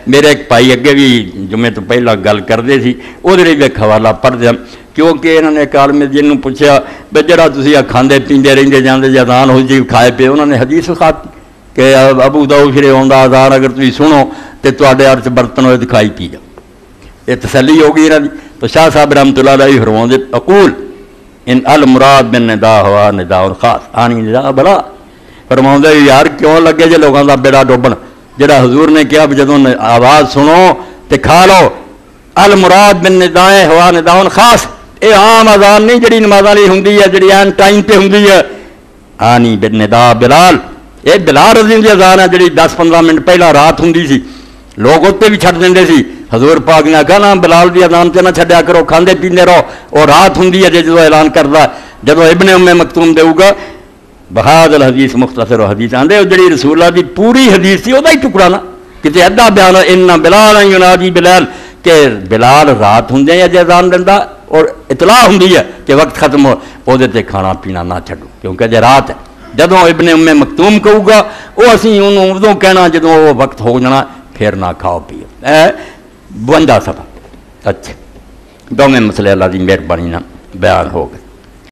میرے ایک بھائی اگے بھی جمعے تو پہلا گل کرتے سی وہ بھی ایک حوالہ پڑھ دیا کیونکہ انہوں نے ایک عالم دین پوچھا بھائی جڑا تسی کھاندے پیندے رہندے جاندے جے اذان ہو جی کھائے پے انہوں نے حدیث کھاتی کہ ابو داؤد شریف آندا اذان اگر تسی سنو تے تواڈے ہاتھ چ برتن ہوئے تے کھائی پی جاؤ یہ تسلی ہو گئی انہاں دی تو شاہ صاحب رحمۃ اللہ علیہ فرماندے اقول ان المراد بالندا ہوا ندا خاص آنی ندا بلا فرماندے یار کیوں لگے جے لوگاں دا بیڑا ڈوبن جڑا حضور نے کہا جدوں آواز سنو تے کھا لو المراد بالندا ہوا ندا خاص اے عام اذان نہیں جڑی نمازاں لئی ہوندی ہے جڑی این ٹائم تے ہوندی ہے آنی بالندا بلال یہ بلال رضی دی اذان ہے جڑی 10-15 منٹ پہلا رات ہوندی سی لوگ اتنے بھی چھڈ دیندے سی حضور پاک نے کہا نا بلال دی اذان تے نہ چھڈیا کرو کھاندے پیندے رہو اور رات ہوندی ہے جدوں اعلان کردا جدوں ابن ام مکتوم دے گا بہاد الحدیث مختصر حدیث آندے جڑی رسول اللہ دی پوری حدیث سی وہدا ہی ٹکڑا نا کتے ادھا بیان ان بلال ینادی بلال کہ بلال رات ہوندے یا اذان دیندا اور اطلاع ہوندی ہے کہ وقت ختم ہو او دے تے کھانا پینا نہ چھڈو کیونکہ جے رات ہے جدوں ابن ام مکتوم کہو گا وہ اسی انہوں ادوں کہنا جدوں وہ وقت ہو جانا پھر نہ کھاؤ پیو 52 صفحہ اچھا دونوں مسئلے اللہ کی مہربانی بیان ہو گئے